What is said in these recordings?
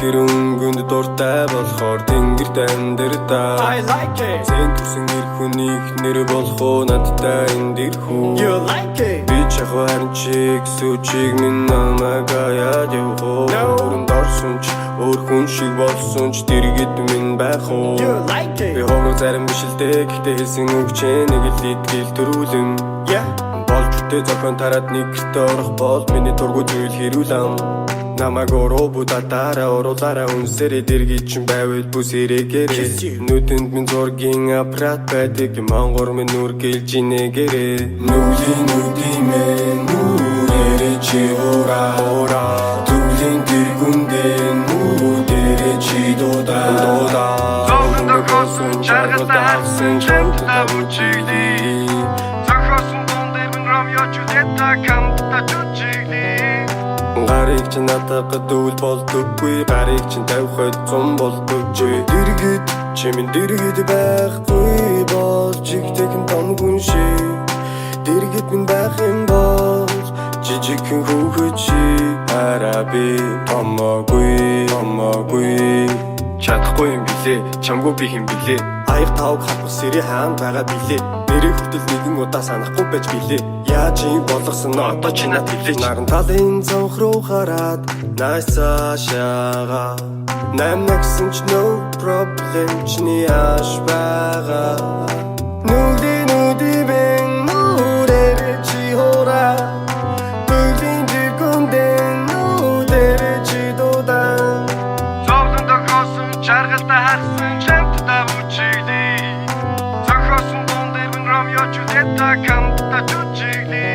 тэр өнгөнд дуртай болохоор тэнгэрт амьдардаг. I like it. Зэн төрсөн эр хүнийх нэр болох уу надтай энэ дэр хүн. You like it. Би чахаа харин чиг сүчиг минь намайг аяад явах. Өрөнд орсон ч өөр хүн шиг болсон ч дэргэд минь байх уу. You like Би it. ховрог зарим биш л дээ гэхдээ хэлсэн үг чинь нэг л итгэл төрүүлэн. Yeah. Болж үтээ зохион тараад нэг гэртээ орох бол миний тургуу зүйл хэрүүлэм. Намайг ороо будатаараа оруулаараа үнсэрээ дэргий чин байвал бүс ирэгээрээ. Нүдэнд минь зургийн аппарат байдаг мангар минь нүр гэлж инэгээрээ. Нүдимээ нүрээрээ чи ораа түлийн тэргүндээ нүдэрээ чи дуудаа. Зовлондоо госон чаргалтай харсан чамтай бүчигли. Зохиосон дон дээр минь Ромео Джульетта камтта чүчигли. Гарыг чи надад дүүл болдоггүй, гарыг чи тавихад зам болдоггүй. Дэргэд чимэн дэргэд байхгүй бол чигтэйхэн том хүн шиг. Дэргэд минь байх юм бол жижигхэн хүүхэд шиг. Хараа би томоогүй чадахгүй юм билээ, чамгүй би хэм билээ. Аяг тавг хавх сэрий хаан байгаа билээ. Нэрийг хөтөл нэгэн удаа санахгүй байж билээ. Яаж юм болгосон одоо чи над хэлээч. Наран талын цонх руу хараад найсаашаага. Намнагсан ч no problem чиний ааш байгаа. Нүдибэн нүрээр чи хораа. Түлийн дэргүндэн нүдээр чи дуудаа. Зовлондоо госон чаргалтай харсан чамтай бүчигли. Зохиосон дон дээр минь Ромео Джульетта камтта чүчигли.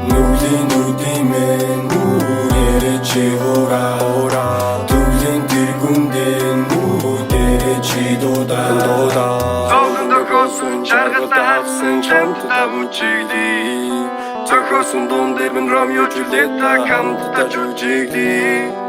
Нүдимээ нүрээр чи хораа. Түлийн дэргүндээ нүдээр чи дуудаа. Зовлондоо госон чаргалтай харсан чамтай бүчигли. Зохиосон дон дээр минь Ромео Джульетта камтта чүчигли.